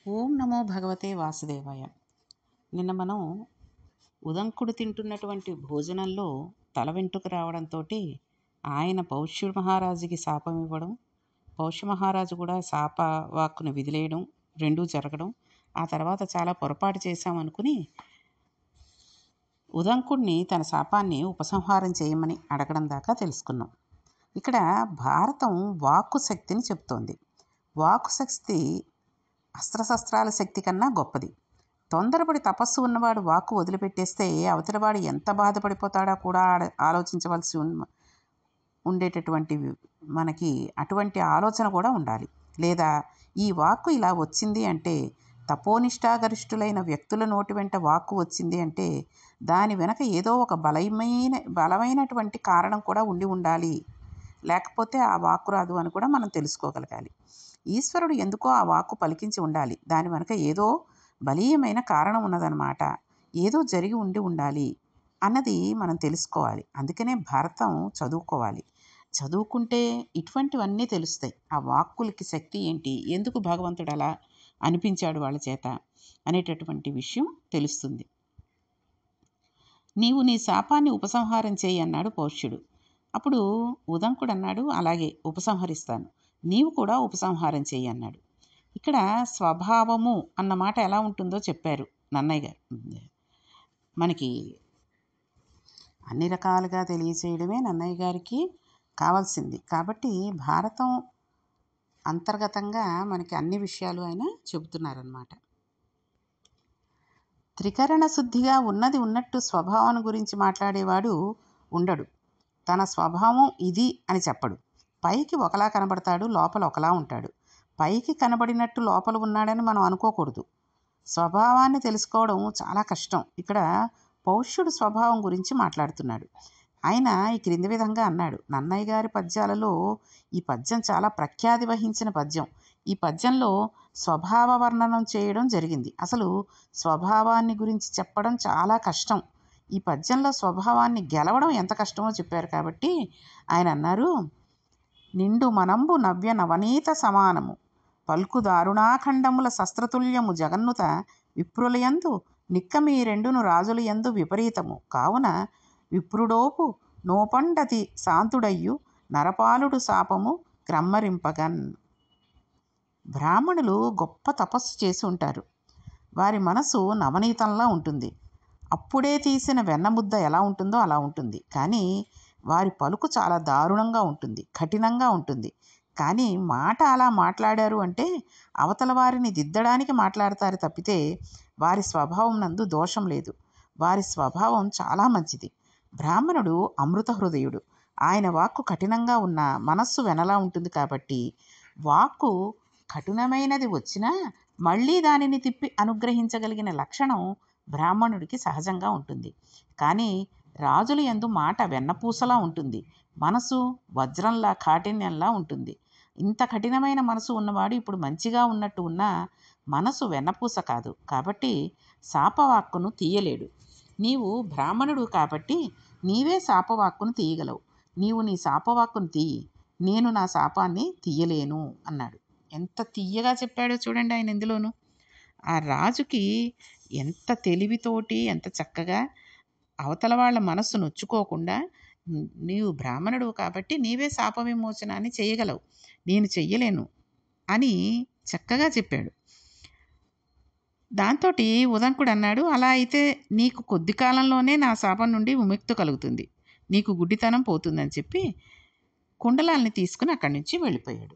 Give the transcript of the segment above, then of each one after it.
ఓం నమో భగవతే వాసుదేవాయ. నిన్న మనం ఉదంకుడు తింటున్నటువంటి భోజనంలో తల వెంట్రుక రావడంతో ఆయన పౌష్య మహారాజుకి శాపం ఇవ్వడం, పౌష్య మహారాజు కూడా శాప వాక్కును విదిలేయడం రెండూ జరగడం. ఆ తర్వాత చాలా పొరపాటు చేశామనుకుని ఉదంకుడిని తన శాపాన్ని ఉపసంహారం చేయమని అడగడం దాకా తెలుసుకున్నాం. ఇక్కడ భారతం వాక్కు శక్తిని చెప్తోంది. వాక్కు శక్తి అస్త్రశస్త్రాల శక్తి కన్నా గొప్పది. తొందరపడి తపస్సు ఉన్నవాడు వాక్కు వదిలిపెట్టేస్తే అవతలివాడు ఎంత బాధపడిపోతాడో కూడా ఆలోచించవలసి ఉండేటటువంటి మనకి అటువంటి ఆలోచన కూడా ఉండాలి. లేదా ఈ వాక్కు ఇలా వచ్చింది అంటే, తపోనిష్టాగరిష్ఠులైన వ్యక్తుల నోటి వెంట వాక్కు వచ్చింది అంటే దాని వెనక ఏదో ఒక బలమైనటువంటి కారణం కూడా ఉండాలి. లేకపోతే ఆ వాక్కు రాదు అని కూడా మనం తెలుసుకోగలగాలి. ఈశ్వరుడు ఎందుకో ఆ వాక్కు పలికించి ఉండాలి. దాని వెనక ఏదో బలీయమైన కారణం ఉన్నదన్నమాట. ఏదో జరిగి ఉండాలి అన్నది మనం తెలుసుకోవాలి. అందుకనే భారతం చదువుకోవాలి. చదువుకుంటే ఇటువంటివన్నీ తెలుస్తాయి. ఆ వాక్కులకి శక్తి ఏంటి, ఎందుకు భగవంతుడు అలా అనిపించాడు వాళ్ళ చేత అనేటటువంటి విషయం తెలుస్తుంది. నీవు నీ శాపాన్ని ఉపసంహారం చేయి అన్నాడు పౌష్యుడు. అప్పుడు ఉదంకుడు అన్నాడు, అలాగే ఉపసంహరిస్తాను, నీవు కూడా ఉపసంహారం చెయ్యి అన్నాడు. ఇక్కడ స్వభావము అన్న మాట ఎలా ఉంటుందో చెప్పారు నన్నయ్య గారు. మనకి అన్ని రకాలుగా తెలియచేయడమే నన్నయ్య గారికి కావాల్సింది. కాబట్టి భారతం అంతర్గతంగా మనకి అన్ని విషయాలు ఆయన చెబుతున్నారన్నమాట. త్రికరణ శుద్ధిగా ఉన్నది ఉన్నట్టు స్వభావం గురించి మాట్లాడేవాడు ఉండడు. తన స్వభావం ఇది అని చెప్పడు. పైకి ఒకలా కనబడతాడు, లోపల ఒకలా ఉంటాడు. పైకి కనబడినట్టు లోపల ఉన్నాడని మనం అనుకోకూడదు. స్వభావాన్ని తెలుసుకోవడం చాలా కష్టం. ఇక్కడ పౌష్యుడు స్వభావం గురించి మాట్లాడుతున్నాడు. ఆయన ఈ క్రింది విధంగా అన్నాడు. నన్నయ్య గారి పద్యాలలో ఈ పద్యం చాలా ప్రఖ్యాతి వహించిన పద్యం. ఈ పద్యంలో స్వభావ వర్ణనం చేయడం జరిగింది. అసలు స్వభావాన్ని గురించి చెప్పడం చాలా కష్టం. ఈ పద్యంలో స్వభావాన్ని గెలవడం ఎంత కష్టమో చెప్పారు. కాబట్టి ఆయన అన్నారు, నిండు మనంబు నవ్య నవనీత సమానము పల్కు దారుణాఖండముల శస్త్రతుల్యము జగన్నుత విప్రులయందు నిక్కమీ రెండును రాజులయందు విపరీతము కావున విప్రుడోపు నోపండతి శాంతుడయ్యు నరపాలుడు శాపము క్రమ్మరింపగన్. బ్రాహ్మణులు గొప్ప తపస్సు చేసి ఉంటారు. వారి మనసు నవనీతంలా ఉంటుంది. అప్పుడే తీసిన వెన్నముద్ద ఎలా ఉంటుందో అలా ఉంటుంది. కానీ వారి పలుకు చాలా దారుణంగా ఉంటుంది, కఠినంగా ఉంటుంది. కానీ మాట అలా మాట్లాడారు అంటే అవతల వారిని దిద్దడానికి మాట్లాడతారు తప్పితే వారి స్వభావం నందు దోషం లేదు. వారి స్వభావం చాలా మంచిది. బ్రాహ్మణుడు అమృత హృదయుడు. ఆయన వాక్కు కఠినంగా ఉన్న మనస్సు వెనలా ఉంటుంది. కాబట్టి వాక్కు కఠినమైనది వచ్చినా మళ్ళీ దానిని తిప్పి అనుగ్రహించగలిగిన లక్షణం బ్రాహ్మణుడికి సహజంగా ఉంటుంది. కానీ రాజుల యందు మాట వెన్నపూసలా ఉంటుంది, మనసు వజ్రంలా కాఠిన్యంలా ఉంటుంది. ఇంత కఠినమైన మనసు ఉన్నవాడు ఇప్పుడు మంచిగా ఉన్నట్టు ఉన్నా మనసు వెన్నపూస కాదు. కాబట్టి శాపవాక్కును తీయలేడు. నీవు బ్రాహ్మణుడు కాబట్టి నీవే శాపవాక్కును తీయగలవు. నీవు నీ శాపవాక్కును తీయి, నేను నా శాపాన్ని తీయలేను అన్నాడు. ఎంత తీయగా చెప్పాడో చూడండి ఆయన ఇందులోను. ఆ రాజుకి ఎంత తెలివితోటి, ఎంత చక్కగా అవతల వాళ్ళ మనస్సు నొచ్చుకోకుండా, నీవు బ్రాహ్మణుడు కాబట్టి నీవే శాప విమోచనాన్ని చేయగలవు, నేను చెయ్యలేను అని చక్కగా చెప్పాడు. దాంతో ఉదంకుడు అన్నాడు, అలా అయితే నీకు కొద్ది కాలంలోనే నా శాపం నుండి విముక్తి కలుగుతుంది, నీకు గుడ్డితనం పోతుందని చెప్పి కుండలాల్ని తీసుకుని అక్కడి నుంచి వెళ్ళిపోయాడు.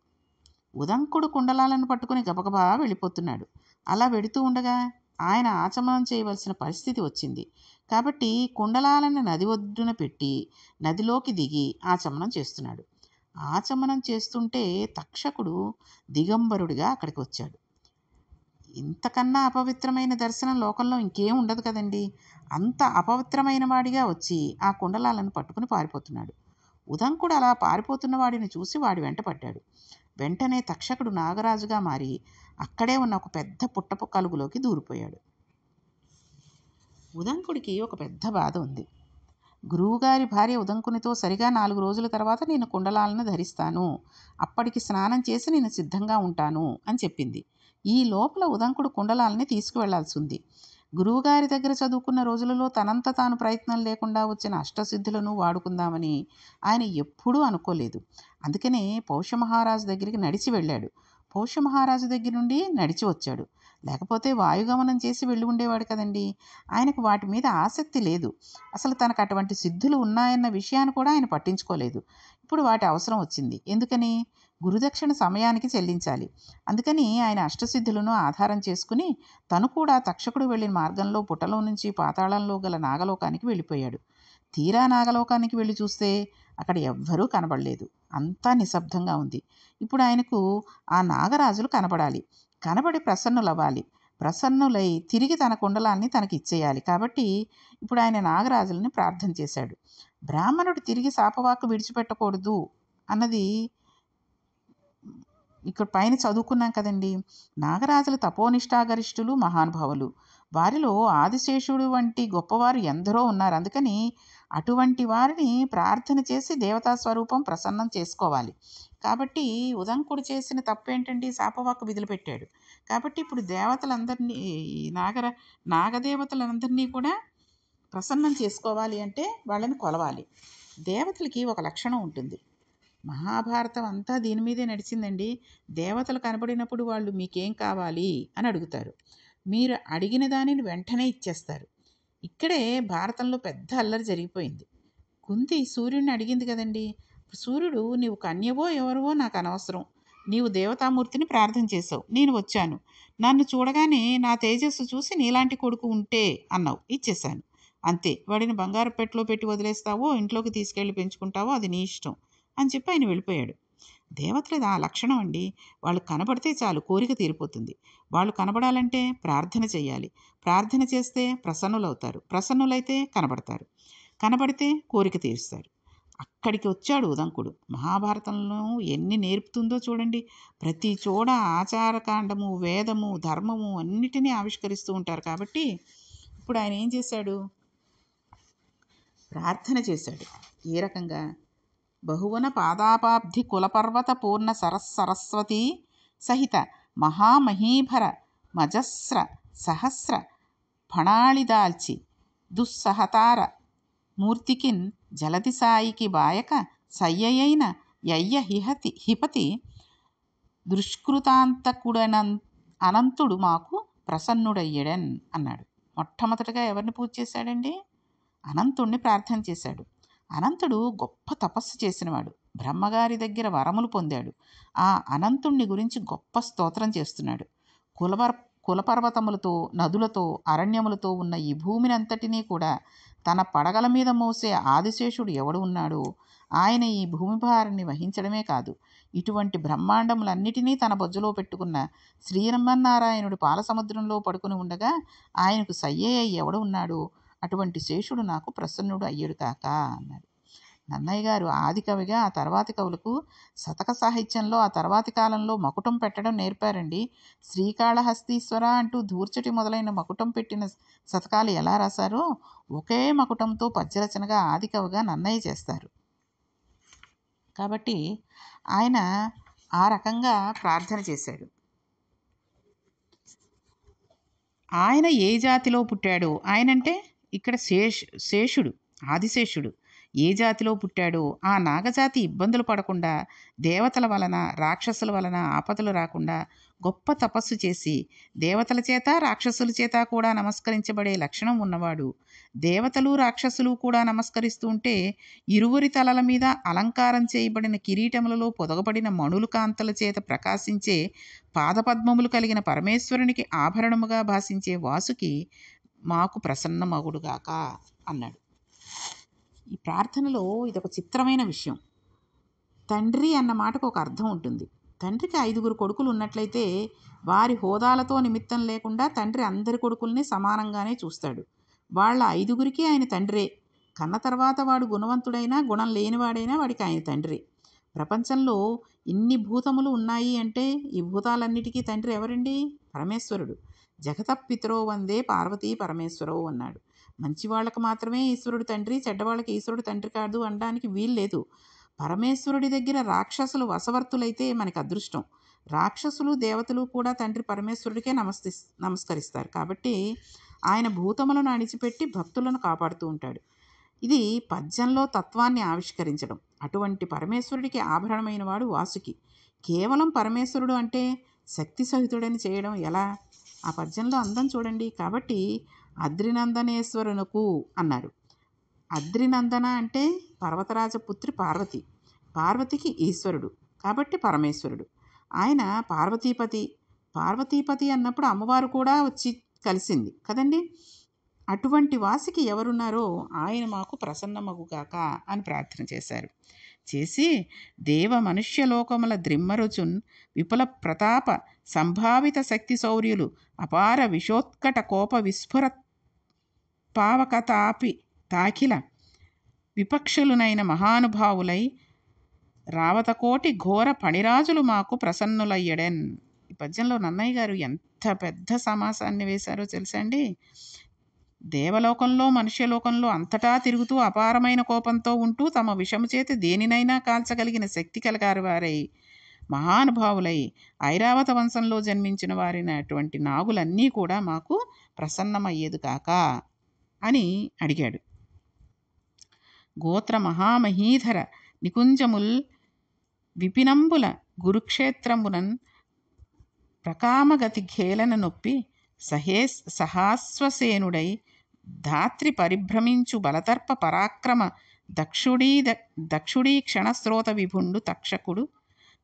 ఉదంకుడు కుండలాలను పట్టుకుని గబగబా వెళ్ళిపోతున్నాడు. అలా వెడుతూ ఉండగా ఆయన ఆచమనం చేయవలసిన పరిస్థితి వచ్చింది. కాబట్టి కుండలాలను నది ఒడ్డున పెట్టి నదిలోకి దిగి ఆచమనం చేస్తున్నాడు. ఆచమనం చేస్తుంటే తక్షకుడు దిగంబరుడిగా అక్కడికి వచ్చాడు. ఇంతకన్నా అపవిత్రమైన దర్శనం లోకంలో ఇంకేం ఉండదు కదండి. అంత అపవిత్రమైన వాడిగా వచ్చి ఆ కుండలాలను పట్టుకుని పారిపోతున్నాడు. ఉదంకుడు అలా పారిపోతున్న వాడిని చూసి వాడి వెంట పడ్డాడు. వెంటనే తక్షకుడు నాగరాజుగా మారి అక్కడే ఉన్న ఒక పెద్ద పుట్టపు కలుగులోకి దూరిపోయాడు. ఉదంకుడికి ఒక పెద్ద బాధ ఉంది. గురువుగారి భార్య ఉదంకునితో సరిగా 4 రోజుల తర్వాత నేను కుండలాలను ధరిస్తాను, అప్పటికి స్నానం చేసి నేను సిద్ధంగా ఉంటాను అని చెప్పింది. ఈ లోపల ఉదంకుడు కుండలాల్ని తీసుకువెళ్లాల్సి ఉంది. గురువుగారి దగ్గర చదువుకున్న రోజులలో తనంత తాను ప్రయత్నం లేకుండా వచ్చిన అష్టసిద్ధులను వాడుకుందామని ఆయన ఎప్పుడూ అనుకోలేదు. అందుకనే పౌష్యమహారాజు దగ్గరికి నడిచి వెళ్ళాడు. పౌష్యమహారాజు దగ్గర నుండి నడిచి వచ్చాడు. లేకపోతే వాయుగమనం చేసి వెళ్ళి ఉండేవాడు కదండి. ఆయనకు వాటి మీద ఆసక్తి లేదు. అసలు తనకు అటువంటి సిద్ధులు ఉన్నాయన్న విషయాన్ని కూడా ఆయన పట్టించుకోలేదు. ఇప్పుడు వాటి అవసరం వచ్చింది. ఎందుకని? గురుదక్షిణ సమయానికి చెల్లించాలి. అందుకని ఆయన అష్టసిద్ధులను ఆధారం చేసుకుని తను కూడా తక్షకుడు వెళ్ళిన మార్గంలో పుటలో నుంచి పాతాళంలో గల నాగలోకానికి వెళ్ళిపోయాడు. తీరా నాగలోకానికి వెళ్ళి చూస్తే అక్కడ ఎవ్వరూ కనబడలేదు. అంతా నిశ్శబ్దంగా ఉంది. ఇప్పుడు ఆయనకు ఆ నాగరాజులు కనబడాలి. కనబడి ప్రసన్నులవ్వాలి. ప్రసన్నులై తిరిగి తన కుండలాన్ని తనకిచ్చేయాలి. కాబట్టి ఇప్పుడు ఆయన నాగరాజులని ప్రార్థన చేశాడు. బ్రాహ్మణుడు తిరిగి శాపవాక్కు విడిచిపెట్టకూడదు అన్నది ఇక్కడ పైన చదువుకున్నాం కదండి. నాగరాజులు తపోనిష్టాగరిష్ఠులు, మహానుభావులు. వారిలో ఆదిశేషుడు వంటి గొప్పవారు ఎందరో ఉన్నారు. అందుకని అటువంటి వారిని ప్రార్థన చేసి దేవతా స్వరూపం ప్రసన్నం చేసుకోవాలి. కాబట్టి ఉదంకుడు చేసిన తప్పు ఏంటండి? శాపవాక్కు విదిలిపెట్టాడు. కాబట్టి ఇప్పుడు దేవతలందరినీ నాగదేవతలందరినీ కూడా ప్రసన్నం చేసుకోవాలి అంటే వాళ్ళని కొలవాలి. దేవతలకి ఒక లక్షణం ఉంటుంది. మహాభారతం అంతా దీని మీదే నడిచిందండి. దేవతలు కనబడినప్పుడు వాళ్ళు మీకేం కావాలి అని అడుగుతారు. మీరు అడిగిన దానిని వెంటనే ఇచ్చేస్తారు. ఇక్కడే భారతంలో పెద్ద అల్లరి జరిగిపోయింది. కుంతి సూర్యుడిని అడిగింది కదండి. సూర్యుడు నీవు కన్యవో ఎవరివో నాకు అనవసరం, నీవు దేవతామూర్తిని ప్రార్థన చేసావు, నేను వచ్చాను, నన్ను చూడగానే నా తేజస్సు చూసి నీలాంటి కొడుకు ఉంటే అన్నావు, ఇచ్చేశాను, అంతే. వాడిని బంగారు పెట్టెలో పెట్టి వదిలేస్తావో ఇంట్లోకి తీసుకెళ్ళి పెంచుకుంటావో అది నీ ఇష్టం అని చెప్పి ఆయన వెళ్ళిపోయాడు. దేవతలది ఆ లక్షణం అండి. వాళ్ళు కనబడితే చాలు, కోరిక తీరిపోతుంది. వాళ్ళు కనబడాలంటే ప్రార్థన చేయాలి. ప్రార్థన చేస్తే ప్రసన్నులవుతారు. ప్రసన్నులైతే కనబడతారు. కనబడితే కోరిక తీరుస్తారు. అక్కడికి వచ్చాడు ఉదంకుడు. మహాభారతంలో ఎన్ని నేర్పుతుందో చూడండి. ప్రతి చోట ఆచారకాండము, వేదము, ధర్మము అన్నిటినీ ఆవిష్కరిస్తూ ఉంటారు. కాబట్టి ఇప్పుడు ఆయన ఏం చేశాడు? ప్రార్థన చేశాడు. ఏ రకంగా? బహువన పాదాపాబ్ధి కులపర్వత పూర్ణ సరస్వతీ సహిత మహామహీభర మజస్ర సహస్ర ఫణాళిదాల్చి దుస్సహతార మూర్తికిన్ జలది సాయికి బాయక సయ్యయైన యయ్య హిపతి అనంతుడు మాకు ప్రసన్నుడయ్యడన్ అన్నాడు. మొట్టమొదటగా ఎవరిని పూజ చేశాడండి? అనంతుణ్ణి ప్రార్థన చేశాడు. అనంతుడు గొప్ప తపస్సు చేసినవాడు. బ్రహ్మగారి దగ్గర వరములు పొందాడు. ఆ అనంతుణ్ణి గురించి గొప్ప స్తోత్రం చేస్తున్నాడు. కులపర్వతములతో, నదులతో, అరణ్యములతో ఉన్న ఈ భూమిని అంతటినీ కూడా తన పడగల మీద మోసే ఆదిశేషుడు ఎవడు ఉన్నాడో ఆయన ఈ భూమి భారాన్ని వహించడమే కాదు, ఇటువంటి బ్రహ్మాండములన్నిటినీ తన బొజ్జలో పెట్టుకున్న శ్రీరమన్నారాయణుడు పాలసముద్రంలో పడుకుని ఉండగా ఆయనకు సయ్యయ్య ఎవడు ఉన్నాడో అటువంటి శేషుడు నాకు ప్రసన్నుడు అయ్యడు కాక అన్నాడు. నన్నయ్య గారు ఆది కవిగా ఆ తర్వాతి కవులకు శతక సాహిత్యంలో ఆ తర్వాతి కాలంలో మకుటం పెట్టడం నేర్పారండి. శ్రీకాళహస్తీశ్వర అంటూ ధూర్చటి మొదలైన మకుటం పెట్టిన శతకాలు ఎలా రాశారో ఒకే మకుటంతో పద్యరచనగా ఆది కవిగా నన్నయ్య చేస్తారు. కాబట్టి ఆయన ఆ రకంగా ప్రార్థన చేశాడు. ఆయన ఏ జాతిలో పుట్టాడు? ఆయనంటే ఇక్కడ శేషుడు, ఆదిశేషుడు ఏ జాతిలో పుట్టాడో ఆ నాగజాతి ఇబ్బందులు పడకుండా, దేవతల వలన రాక్షసుల వలన ఆపదలు రాకుండా గొప్ప తపస్సు చేసి దేవతల చేత రాక్షసుల చేత కూడా నమస్కరించబడే లక్షణం ఉన్నవాడు. దేవతలు రాక్షసులు కూడా నమస్కరిస్తూ ఉంటే ఇరువురి తలల మీద అలంకారం చేయబడిన కిరీటములలో పొదగబడిన మణులు కాంతల చేత ప్రకాశించే పాదపద్మములు కలిగిన పరమేశ్వరునికి ఆభరణముగా భాషించే వాసుకి మాకు ప్రసన్నమగుడుగాక అన్నాడు. ఈ ప్రార్థనలో ఇదొక చిత్రమైన విషయం. తండ్రి అన్న మాటకు ఒక అర్థం ఉంటుంది. తండ్రికి 5 కొడుకులు ఉన్నట్లయితే వారి హోదాలతో నిమిత్తం లేకుండా తండ్రి అందరి కొడుకుల్ని సమానంగానే చూస్తాడు. వాళ్ళ 5 ఆయన తండ్రే. కన్న తర్వాత వాడు గుణవంతుడైనా గుణం లేనివాడైనా వాడికి ఆయన తండ్రి. ప్రపంచంలో ఇన్ని భూతములు ఉన్నాయి అంటే ఈ భూతాలన్నిటికీ తండ్రి ఎవరండి? పరమేశ్వరుడు. జగతపితరో వందే పార్వతీ పరమేశ్వరో అన్నాడు. మంచి వాళ్ళకు మాత్రమే ఈశ్వరుడు తండ్రి, చెడ్డవాళ్ళకి ఈశ్వరుడు తండ్రి కాదు అనడానికి వీల్లేదు. పరమేశ్వరుడి దగ్గర రాక్షసులు వశవర్తులైతే మనకి అదృష్టం. రాక్షసులు దేవతలు కూడా తండ్రి పరమేశ్వరుడికే నమస్కరిస్తారు. కాబట్టి ఆయన భూతములను అణిచిపెట్టి భక్తులను కాపాడుతూ ఉంటాడు. ఇది పద్యంలో తత్వాన్ని ఆవిష్కరించడం. అటువంటి పరమేశ్వరుడికి ఆభరణమైన వాడు వాసుకి. కేవలం పరమేశ్వరుడు అంటే శక్తి సహితుడని చేయడం ఎలా? ఆ పద్యంలో అందం చూడండి. కాబట్టి అద్రినందనేశ్వరునకు అన్నారు. అద్రినందన అంటే పర్వతరాజపుత్రి పార్వతి. పార్వతికి ఈశ్వరుడు కాబట్టి పరమేశ్వరుడు. ఆయన పార్వతీపతి. పార్వతీపతి అన్నప్పుడు అమ్మవారు కూడా వచ్చి కలిసింది కదండి. అటువంటి వాసికి ఎవరున్నారో ఆయన మాకు ప్రసన్నమగుగాక అని ప్రార్థన చేశారు. చేసి దేవ మనుష్యలోకముల ద్రిమ్మరుచున్ విపుల ప్రతాప సంభావిత శక్తి శౌర్యులు అపార విషోత్కట కోప విస్ఫుర పావకతాపి తాకిల విపక్షులునైన మహానుభావులై రావతకోటి ఘోర పణిరాజులు మాకు ప్రసన్నులయ్యడెన్. ఈ పద్యంలో నన్నయ్య గారు ఎంత పెద్ద సమాసాన్ని వేశారో తెలుసా అండి. దేవలోకంలో మనుష్యలోకంలో అంతటా తిరుగుతూ అపారమైన కోపంతో ఉంటూ తమ విషము చేతి దేనినైనా కాల్చగలిగిన శక్తి కలగారు వారై మహానుభావులై ఐరావత వంశంలో జన్మించిన వారినటువంటి నాగులన్నీ కూడా మాకు ప్రసన్నమయ్యేది కాక అని అడిగాడు. గోత్ర మహామహీధర నికుంజముల్ విపినంబుల గురుక్షేత్రమునన్ ప్రకామగతి ఖేలన నొప్పి సహాస్వసేనుడై ధాత్రి పరిభ్రమించు బలతర్ప పరాక్రమ దక్షుడీ క్షణస్రోత విభుండు తక్షకుడు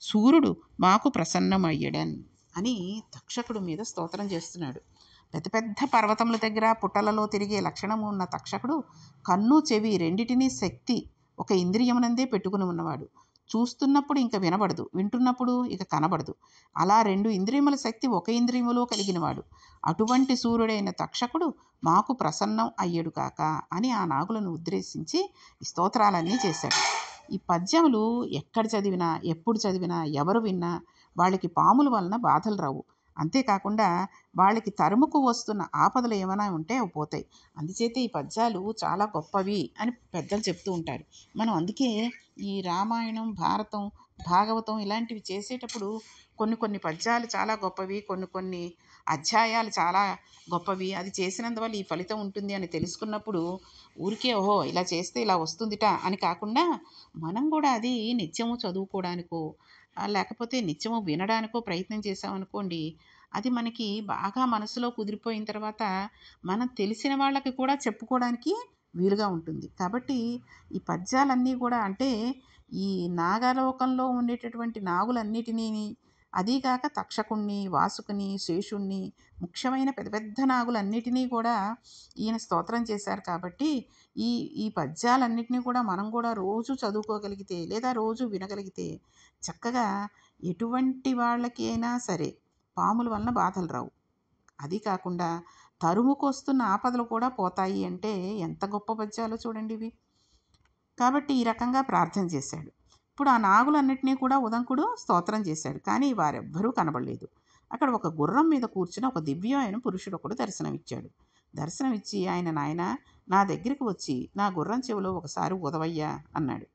సూర్యుడు మాకు ప్రసన్నమయ్యడన్ అని తక్షకుడు మీద స్తోత్రం చేస్తున్నాడు. పెద్ద పెద్ద పర్వతముల దగ్గర పుట్టలలో తిరిగే లక్షణము ఉన్న తక్షకుడు కన్ను చెవి రెండిటినీ శక్తి ఒక ఇంద్రియమునందే పెట్టుకుని ఉన్నవాడు. చూస్తున్నప్పుడు ఇంక వినబడదు, వింటున్నప్పుడు ఇక కనబడదు. అలా రెండు ఇంద్రియముల శక్తి ఒక ఇంద్రియములో కలిగినవాడు. అటువంటి సూర్యుడైన తక్షకుడు మాకు ప్రసన్నం అయ్యడు కాక అని ఆ నాగులను ఉద్దేశించి ఈ స్తోత్రాలన్నీ చేశాడు. ఈ పద్యములు ఎక్కడ చదివినా ఎప్పుడు చదివినా ఎవరు విన్నా వాళ్ళకి పాముల వలన బాధలు రావు. అంతేకాకుండా వాళ్ళకి తరుముకు వస్తున్న ఆపదలు ఏమైనా ఉంటే అవి పోతాయి. అందుచేత ఈ పద్యాలు చాలా గొప్పవి అని పెద్దలు చెప్తూ ఉంటారు. మనం అందుకే ఈ రామాయణం, భారతం, భాగవతం ఇలాంటివి చేసేటప్పుడు కొన్ని కొన్ని పద్యాలు చాలా గొప్పవి, కొన్ని కొన్ని అధ్యాయాలు చాలా గొప్పవి. అది చేసినందువల్ల ఈ ఫలితం ఉంటుంది అని తెలుసుకున్నప్పుడు ఊరికే ఓహో ఇలా చేస్తే ఇలా వస్తుందిట అని కాకుండా మనం కూడా అది నిత్యము చదువుకోవడానికో లేకపోతే నిత్యము వినడానికో ప్రయత్నం చేసామనుకోండి, అది మనకి బాగా మనసులో కుదిరిపోయిన తర్వాత మనం తెలిసిన వాళ్ళకి కూడా చెప్పుకోవడానికి వీలుగా ఉంటుంది. కాబట్టి ఈ పద్యాలన్నీ కూడా అంటే ఈ నాగలోకంలో ఉండేటటువంటి నాగులన్నిటినీ, అదీగాక తక్షకుణ్ణి, వాసుకుని, శేషుణ్ణి, ముఖ్యమైన పెద్ద పెద్ద నాగులన్నిటినీ కూడా ఈయన స్తోత్రం చేశారు. కాబట్టి ఈ ఈ పద్యాలన్నిటినీ కూడా మనం కూడా రోజు చదువుకోగలిగితే లేదా రోజు వినగలిగితే చక్కగా ఎటువంటి వాళ్ళకైనా సరే పాముల వలన బాధలు రావు. అది కాకుండా తరుముకొస్తున్న ఆపదలు కూడా పోతాయి అంటే ఎంత గొప్ప పద్యాలో చూడండి ఇవి. కాబట్టి ఈ రకంగా ప్రార్థన చేశాడు. ఇప్పుడు ఆ నాగులన్నింటినీ కూడా ఉదంకుడు స్తోత్రం చేశాడు. కానీ వారెవ్వరూ కనబడలేదు. అక్కడ ఒక గుర్రం మీద కూర్చుని ఒక దివ్యమైన పురుషుడు ఒకడు దర్శనమిచ్చాడు. దర్శనమిచ్చి ఆయన నాయన నా దగ్గరికి వచ్చి నా గుర్రం చెవిలో ఒకసారి ఊదవయ్యా అన్నాడు.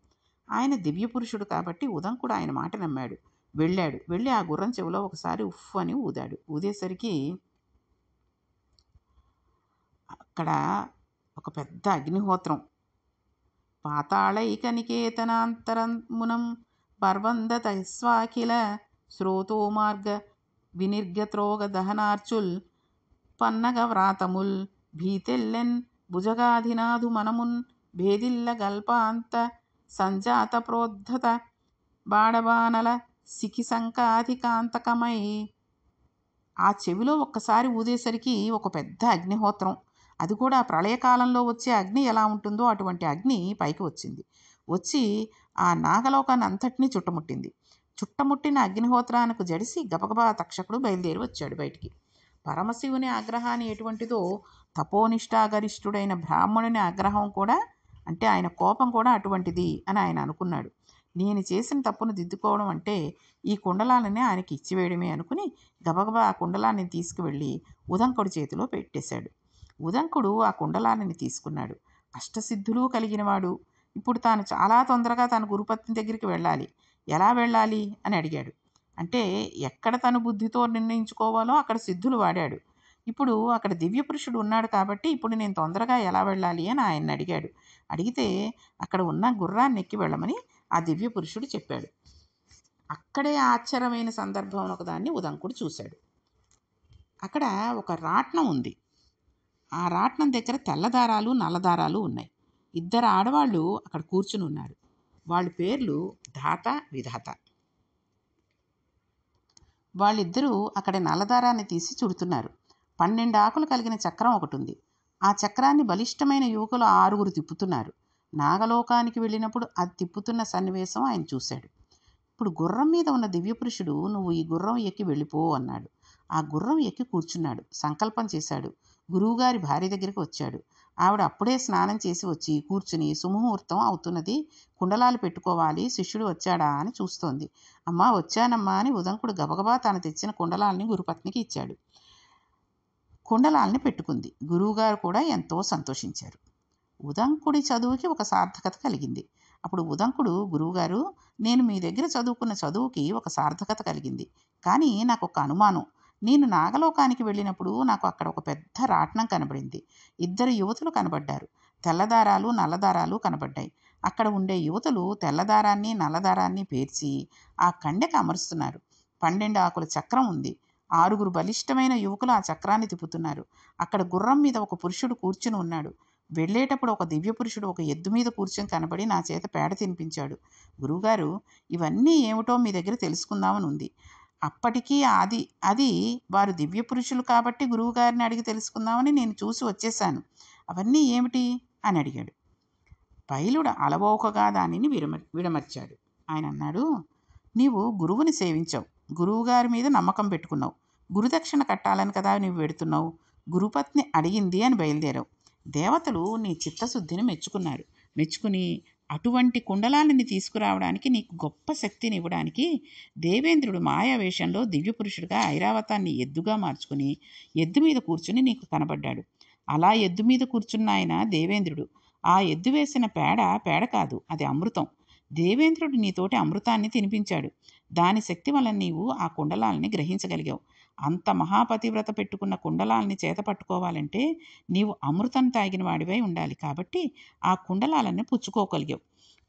ఆయన దివ్య పురుషుడు కాబట్టి ఉదంకుడు ఆయన మాట నమ్మాడు. వెళ్ళి ఆ గుర్రం చెవిలో ఒకసారి ఉఫ్ అని ఊదాడు. ఊదేసరికి అక్కడ ఒక పెద్ద అగ్నిహోత్రం పాతాళైక నికేతనాంతరమునం పర్వందత స్వాఖిల శ్రోతో మార్గ వినిర్గత్రోగ దహనార్చుల్ పన్నగ వ్రాతముల్ భీతెల్లెన్ భుజగాధినాధు మనమున్ భేదిల్ల గల్పాంత సంజాత ప్రోద్ధత బాడబానల సికిసంకాధికాంతకమై ఆ చెవిలో ఒక్కసారి ఊదేసరికి ఒక పెద్ద అగ్నిహోత్రం, అది కూడా ప్రళయకాలంలో వచ్చే అగ్ని ఎలా ఉంటుందో అటువంటి అగ్ని పైకి వచ్చింది. వచ్చి ఆ నాగలోకాన్ని అంతటినీ చుట్టుముట్టింది. చుట్టుముట్టిన అగ్నిహోత్రానికి జడిసి గబగబా తక్షకుడు బయలుదేరి వచ్చాడు బయటికి. పరమశివుని ఆగ్రహాన్ని ఎటువంటిదో తపోనిష్టాగరిష్ఠుడైన బ్రాహ్మణుని ఆగ్రహం కూడా అంటే ఆయన కోపం కూడా అటువంటిది అని ఆయన అనుకున్నాడు. నేను చేసిన తప్పును దిద్దుకోవడం అంటే ఈ కుండలాలని ఆయనకి ఇచ్చివేయడమే అనుకుని గబగబా ఆ కుండలాన్ని తీసుకువెళ్ళి ఉదంకుడి చేతిలో పెట్టేశాడు. ఉదంకుడు ఆ కుండలాన్ని తీసుకున్నాడు. అష్టసిద్ధులు కలిగినవాడు. ఇప్పుడు తాను చాలా తొందరగా తన గురుపత్ని దగ్గరికి వెళ్ళాలి. ఎలా వెళ్ళాలి అని అడిగాడు. అంటే ఎక్కడ తను బుద్ధితో నిర్ణయించుకోవాలో అక్కడ సిద్ధులు వాడాడు. ఇప్పుడు అక్కడ దివ్య పురుషుడు ఉన్నాడు కాబట్టి ఇప్పుడు నేను తొందరగా ఎలా వెళ్ళాలి అని ఆయన్ని అడిగాడు. అడిగితే అక్కడ ఉన్న గుర్రాన్ని ఎక్కి వెళ్ళమని ఆ దివ్య పురుషుడు చెప్పాడు. అక్కడే ఆశ్చర్యమైన సందర్భం ఒకదాన్ని ఉదంకుడు చూశాడు. అక్కడ ఒక రాట్నం ఉంది. ఆ రాట్నం దగ్గర తెల్లదారాలు నల్లదారాలు ఉన్నాయి. ఇద్దరు ఆడవాళ్ళు అక్కడ కూర్చుని ఉన్నారు. వాళ్ళ పేర్లు ధాత విధాత. వాళ్ళిద్దరూ అక్కడ నల్లదారాన్ని తీసి చుడుతున్నారు. 12 ఆకులు కలిగిన చక్రం ఒకటి ఉంది. ఆ చక్రాన్ని బలిష్టమైన యువకులు 6 తిప్పుతున్నారు. నాగలోకానికి వెళ్ళినప్పుడు అది తిప్పుతున్న సన్నివేశం ఆయన చూశాడు. ఇప్పుడు గుర్రం మీద ఉన్న దివ్యపురుషుడు నువ్వు ఈ గుర్రం ఎక్కి వెళ్ళిపో అన్నాడు. ఆ గుర్రం ఎక్కి కూర్చున్నాడు. సంకల్పం చేశాడు. గురువుగారి భార్య దగ్గరికి వచ్చాడు. ఆవిడ అప్పుడే స్నానం చేసి వచ్చి కూర్చుని సుముహూర్తం అవుతున్నది, కుండలాలు పెట్టుకోవాలి, శిష్యుడు వచ్చాడా అని చూస్తోంది. అమ్మా వచ్చానమ్మా అని ఉదంకుడు గబగబా తను తెచ్చిన కుండలాల్ని గురుపత్నికి ఇచ్చాడు. కుండలాల్ని పెట్టుకుంది. గురువుగారు కూడా ఎంతో సంతోషించారు. ఉదంకుడి చదువుకి ఒక సార్థకత కలిగింది. అప్పుడు ఉదంకుడు, గురువుగారు నేను మీ దగ్గర చదువుకున్న చదువుకి ఒక సార్థకత కలిగింది. కానీ నాకు ఒక అనుమానం. నేను నాగలోకానికి వెళ్ళినప్పుడు నాకు అక్కడ ఒక పెద్ద రాట్నం కనబడింది. 2 యువతులు కనబడ్డారు. తెల్లదారాలు నల్లదారాలు కనబడ్డాయి. అక్కడ ఉండే యువతులు తెల్లదారాన్ని నల్లదారాన్ని పేర్చి ఆ కండెకి అమరుస్తున్నారు. 12 ఆకుల చక్రం ఉంది. 6 బలిష్టమైన యువకులు ఆ చక్రాన్ని తిప్పుతున్నారు. అక్కడ గుర్రం మీద ఒక పురుషుడు కూర్చుని ఉన్నాడు. వెళ్ళేటప్పుడు ఒక దివ్య పురుషుడు ఒక ఎద్దు మీద కూర్చొని కనబడి నా చేత పేడ తినిపించాడు. గురువుగారు ఇవన్నీ ఏమిటో మీ దగ్గర తెలుసుకుందామని ఉంది. అప్పటికీ అది వారు దివ్య పురుషులు కాబట్టి గురువుగారిని అడిగి తెలుసుకుందామని నేను చూసి వచ్చేశాను. అవన్నీ ఏమిటి అని అడిగాడు. పైలుడు అలవోకగా దానిని విడమర్చాడు. ఆయన అన్నాడు, నీవు గురువుని సేవించావు, గురువుగారి మీద నమ్మకం పెట్టుకున్నావు, గురుదక్షిణ కట్టాలని కదా నువ్వు పెడుతున్నావు. గురుపత్ని అడిగింది అని బయలుదేరావు. దేవతలు నీ చిత్తశుద్ధిని మెచ్చుకుని అటువంటి కుండలాలని తీసుకురావడానికి నీకు గొప్ప శక్తిని ఇవ్వడానికి దేవేంద్రుడు మాయావేషంలో దివ్యపురుషుడిగా ఐరావతాన్ని ఎద్దుగా మార్చుకుని ఎద్దు మీద కూర్చుని నీకు కనబడ్డాడు. అలా ఎద్దు మీద కూర్చున్న ఆయన దేవేంద్రుడు. ఆ ఎద్దు వేసిన పేడ కాదు, అది అమృతం. దేవేంద్రుడు నీతోటి అమృతాన్ని తినిపించాడు. దాని శక్తి వలన నీవు ఆ కుండలాల్ని గ్రహించగలిగావు. అంత మహాపతివ్రత పెట్టుకున్న కుండలాల్ని చేత పట్టుకోవాలంటే నీవు అమృతం తాగిన వాడివై ఉండాలి. కాబట్టి ఆ కుండలాలని పుచ్చుకోగలిగావు.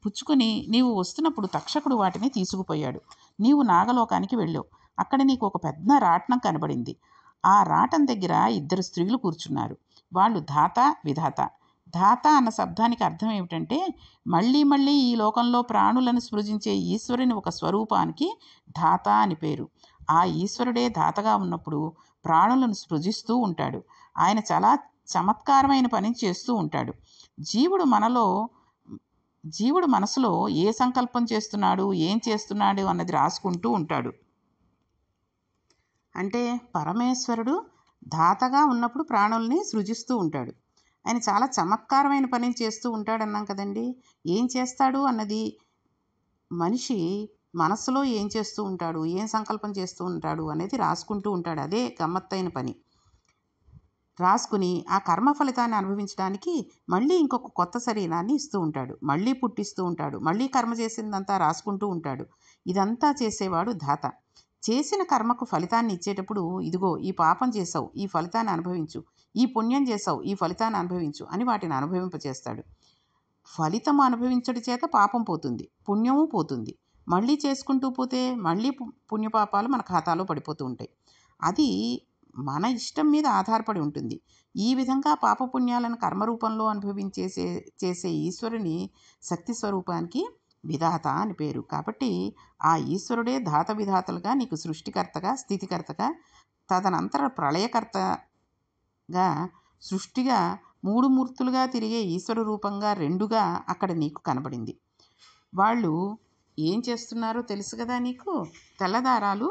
పుచ్చుకొని నీవు వస్తున్నప్పుడు తక్షకుడు వాటిని తీసుకుపోయాడు. నీవు నాగలోకానికి వెళ్ళావు. అక్కడ నీకు ఒక పెద్ద రాట్నం కనబడింది. ఆ రాటం దగ్గర 2 స్త్రీలు కూర్చున్నారు. వాళ్ళు ధాత విధాత. ధాత అన్న శబ్దానికి అర్థం ఏమిటంటే మళ్ళీ మళ్ళీ ఈ లోకంలో ప్రాణులను సృజించే ఈశ్వరుని ఒక స్వరూపానికి ధాత అని పేరు. ఆ ఈశ్వరుడే ధాతగా ఉన్నప్పుడు ప్రాణులను సృజిస్తూ ఉంటాడు. ఆయన చాలా చమత్కారమైన పని చేస్తూ ఉంటాడు. జీవుడు మనసులో ఏ సంకల్పం చేస్తున్నాడు, ఏం చేస్తున్నాడు అన్నది రాసుకుంటూ ఉంటాడు. అంటే పరమేశ్వరుడు ధాతగా ఉన్నప్పుడు ప్రాణుల్ని సృజిస్తూ ఉంటాడు. ఆయన చాలా చమత్కారమైన పని చేస్తూ ఉంటాడన్నాం కదండి. ఏం చేస్తాడు అన్నది మనిషి మనస్సులో ఏం చేస్తూ ఉంటాడు, ఏం సంకల్పం చేస్తూ ఉంటాడు అనేది రాసుకుంటూ ఉంటాడు. అదే గమ్మత్తైన పని. రాసుకుని ఆ కర్మ ఫలితాన్ని అనుభవించడానికి మళ్ళీ ఇంకొక కొత్త శరీరాన్ని ఇస్తూ ఉంటాడు. మళ్ళీ పుట్టిస్తూ ఉంటాడు. మళ్ళీ కర్మ చేసిందంతా రాసుకుంటూ ఉంటాడు. ఇదంతా చేసేవాడు ధాత. చేసిన కర్మకు ఫలితాన్ని ఇచ్చేటప్పుడు ఇదిగో ఈ పాపం చేసావు, ఈ ఫలితాన్ని అనుభవించు, ఈ పుణ్యం చేసావు, ఈ ఫలితాన్ని అనుభవించు అని వాటిని అనుభవింపచేస్తాడు. ఫలితం అనుభవించడం చేత పాపం పోతుంది, పుణ్యము పోతుంది. మళ్ళీ చేసుకుంటూ పోతే మళ్ళీ పుణ్యపాపాలు మన ఖాతాలో పడిపోతూ ఉంటాయి. అది మన ఇష్టం మీద ఆధారపడి ఉంటుంది. ఈ విధంగా పాపపుణ్యాలను కర్మరూపంలో చేసే ఈశ్వరుని శక్తి స్వరూపానికి విధాత అని పేరు. కాబట్టి ఆ ఈశ్వరుడే ధాత విధాతలుగా నీకు సృష్టికర్తగా, స్థితికర్తగా, తదనంతర ప్రళయకర్తగా, సృష్టిగా 3 మూర్తులుగా తిరిగే ఈశ్వర రూపంగా 2గా అక్కడ నీకు కనబడింది. వాళ్ళు ఏం చేస్తున్నారో తెలుసు కదా నీకు. తెల్లదారాలు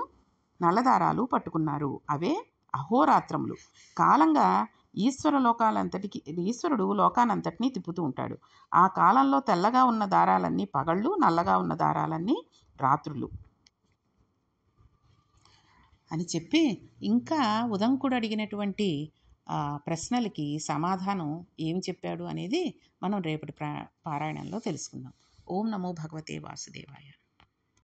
నల్లదారాలు పట్టుకున్నారు. అవే అహోరాత్రములు. కాలంగా ఈశ్వరుడు లోకానంతటినీ తిప్పుతూ ఉంటాడు. ఆ కాలంలో తెల్లగా ఉన్న దారాలన్నీ పగళ్ళు, నల్లగా ఉన్న దారాలన్నీ రాత్రులు అని చెప్పి ఇంకా ఉదంకుడు అడిగినటువంటి ప్రశ్నలకి సమాధానం ఏం చెప్పాడు అనేది మనం రేపటి పారాయణంలో తెలుసుకుందాం. ఓం నమో భగవతే వాసుదేవాయ.